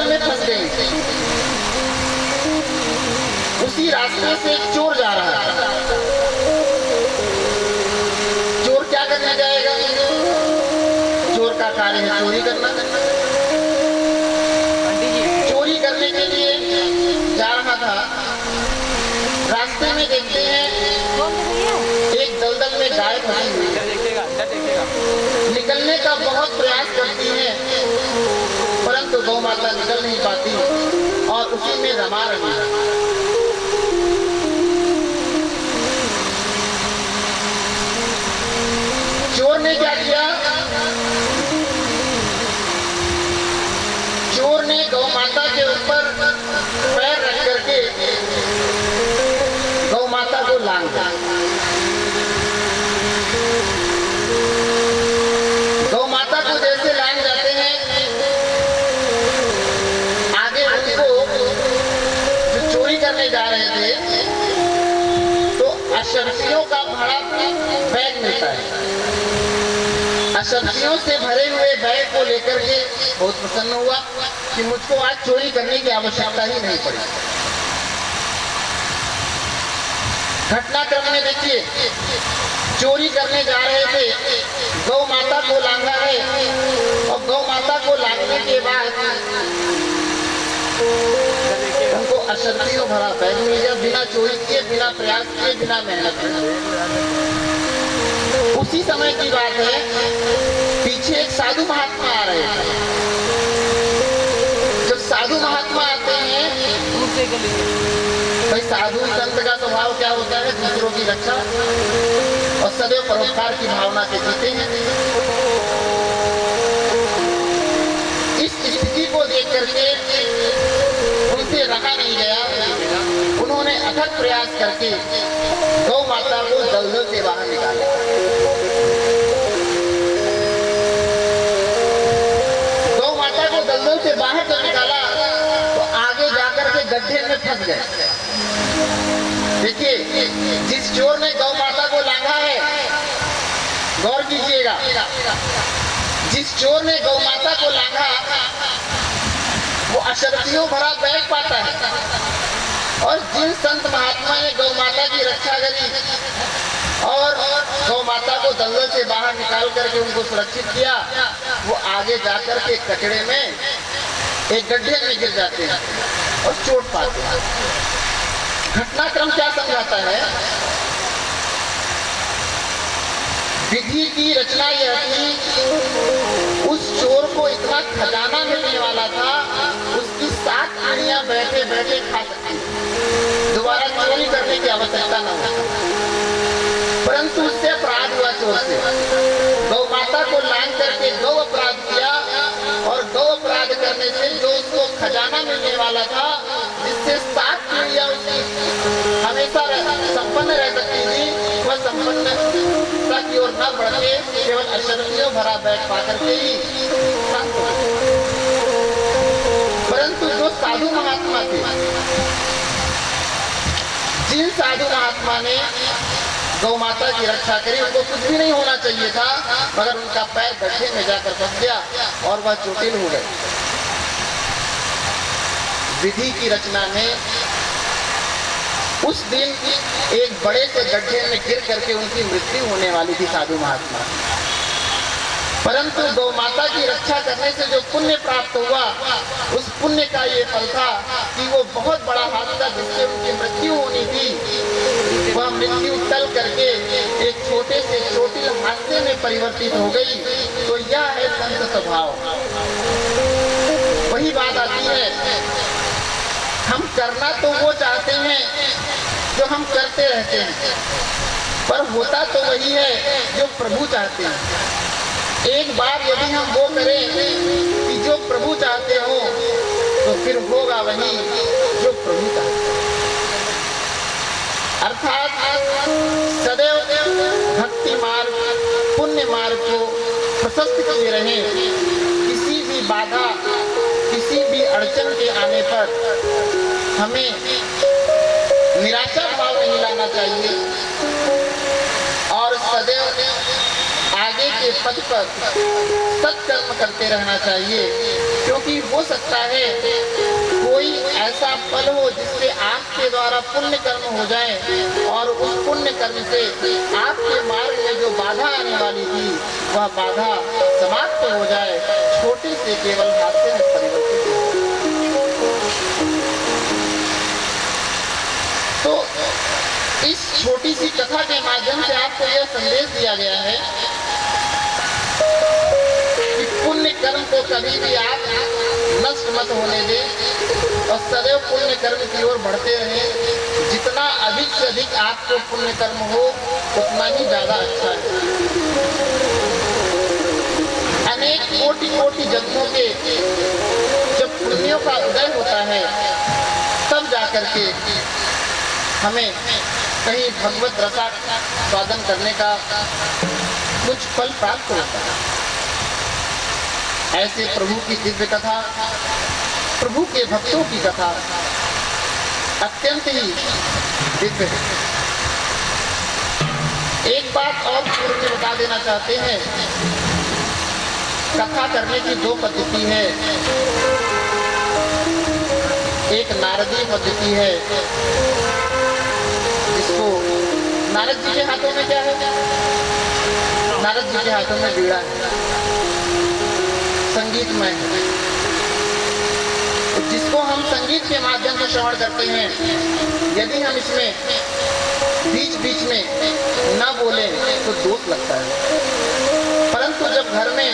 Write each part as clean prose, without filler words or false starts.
दलदल में फंस गई। उसी रास्ते से एक चोर जा रहा है। चोर क्या करने जाएगा? चोर का कार्य है चोरी करना। चोरी करने के लिए जा रहा था। रास्ते में देखते हैं एक दलदल में गाय फंसी हुई है। निकलने का बहुत प्रयास करती है, परंतु गौ माता निकल नहीं पाती और उसी में रमा रही है। चोर ने क्या किया? चोर ने गौ माता के ऊपर पैर रख करके गौ माता को लांग दिया। गौ माता को जैसे लांग जाते हैं, आगे उनको जो चोरी करने जा रहे थे तो अशर्फियों का भरा बैग मिलता है। अशर्फियों से भरे हुए बैग को लेकर के बहुत प्रसन्न हुआ कि मुझको आज चोरी करने की आवश्यकता ही नहीं पड़ी। घटनाक्रम में देखिए, चोरी करने जा रहे थे, गौ माता को लांघा है और गौ माता को लांघने के बाद उनको अशर्फियों भरा बैग मिल गया, बिना चोरी किए, बिना प्रयास किए, बिना मेहनत किए। उसी समय की बात है, पीछे एक साधु महात्मा आ रहे हैं। जब साधु महात्मा आते हैं, भाई साधु संत का स्वभाव क्या होता है? दूसरों की रक्षा और सदैव परोपकार की भावना से जीते हैं। इस स्थिति को देख करके उनसे रहा नहीं गया। उन्होंने अथक प्रयास करके गौ माता को दलदल से बाहर निकाला। गौ माता को दलदल से बाहर जब निकाला तो आगे जाकर के गड्ढे में फंस गए। देखिए, जिस चोर ने गौ माता को लांघा है, गौर कीजिएगा, जिस चोर ने गौ माता को लांघा वो अशर्फियों भरा बैग पाता है, और जिन संत महात्मा ने गौ माता की रक्षा करी और गौ माता को दलदल से बाहर निकाल करके उनको सुरक्षित किया, वो आगे जाकर के कचड़े में एक गड्ढे में गिर जाते हैं और चोट पाते हैं। घटनाक्रम क्या समझाता है? विधि की रचना यह थी, उस चोर को इतना खजाना मिलने वाला था, उसकी 7 पीढ़ियां बैठे बैठे खा सकती, दोबारा चोरी करने की आवश्यकता न हो। परंतु उससे अपराध हुआ चोर से। गौ माता को लांघ करके गौ अपराध किया और गौ अपराध करने से जो उसको खजाना मिलने वाला था, जिससे 7 पीढ़ियां उसकी हमेशा संपन्न रह सकती थी, वह संपन्नता की ओर न बढ़ के केवल अशर्फियों भरा बैग पाकर के ही शांत हो। परंतु जो साधु महात्मा थे, जिन साधु महात्मा ने गौ माता की रक्षा करी, उनको कुछ भी नहीं होना चाहिए था, मगर उनका पैर गड्ढे में जाकर फंस गया और वह चोटिल हो गए। विधि की रचना में उस दिन एक बड़े से गड्ढे में गिर करके उनकी मृत्यु होने वाली थी साधु महात्मा। परंतु गौ माता की रक्षा करने से जो पुण्य प्राप्त हुआ, उस पुण्य का ये फल था कि वो बहुत बड़ा हादसा जिससे उनकी मृत्यु होनी थी, वह मृत्यु टल करके एक छोटे से चोटिल हादसे में परिवर्तित हो गई। तो यह है संत स्वभाव। वही बात आती है, हम करना तो वो चाहते हैं जो हम करते रहते हैं, पर होता तो वही है जो प्रभु चाहते हैं। एक बार यदि हम वो करें कि जो प्रभु चाहते हो, तो फिर होगा वही जो प्रभु चाहते हैं। अर्थात सदैव भक्ति मार्ग, पुण्य मार्ग को प्रशस्त किए रहें। किसी भी बाधा, किसी भी अड़चन के आने पर हमें निराशा भाव नहीं लाना चाहिए और सदैव आगे के पथ पर सत्कर्म करते रहना चाहिए, क्योंकि हो सकता है कोई ऐसा पल हो जिससे आपके द्वारा पुण्य कर्म हो जाए और उस पुण्य कर्म से आपके मार्ग में जो बाधा आने वाली थी वह बाधा समाप्त हो जाए, छोटे से केवल हादसे में परिवर्तित हो। तो इस छोटी सी कथा के माध्यम से आपको यह संदेश दिया गया है कि पुण्य कर्म को कभी भी आप नष्ट मत होने दें और सदैव पुण्य कर्म की ओर बढ़ते रहें। जितना अधिक से अधिक आपको पुण्य कर्म हो उतना ही ज्यादा अच्छा है। अनेक कोटि कोटि जन्मों के जब पुण्यों का उदय होता है तब जाकर के हमें कहीं भगवत रसा स्वादन करने का कुछ फल प्राप्त होता है। ऐसे प्रभु की दिव्य कथा, प्रभु के भक्तों की कथा अत्यंत ही दिव्य है। एक बात और पूर्व में बता देना चाहते हैं, कथा करने की दो पद्धति है। एक नारदीय पद्धति है, जिसको नारद जी के हाथों में क्या है? नारद जी के हाथों में बीड़ा है, संगीतमय है, तो जिसको हम संगीत के माध्यम से श्रवण करते हैं। यदि हम इसमें बीच बीच में न बोले तो दोष लगता है, परंतु जब घर में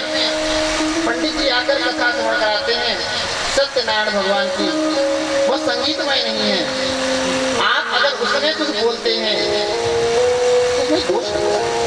पंडित जी आकर कथा श्रवण कराते हैं सत्यनारायण भगवान की, वो संगीतमय नहीं है। आप अगर उसमें कुछ बोलते हैं तो कोई दोष लगता है।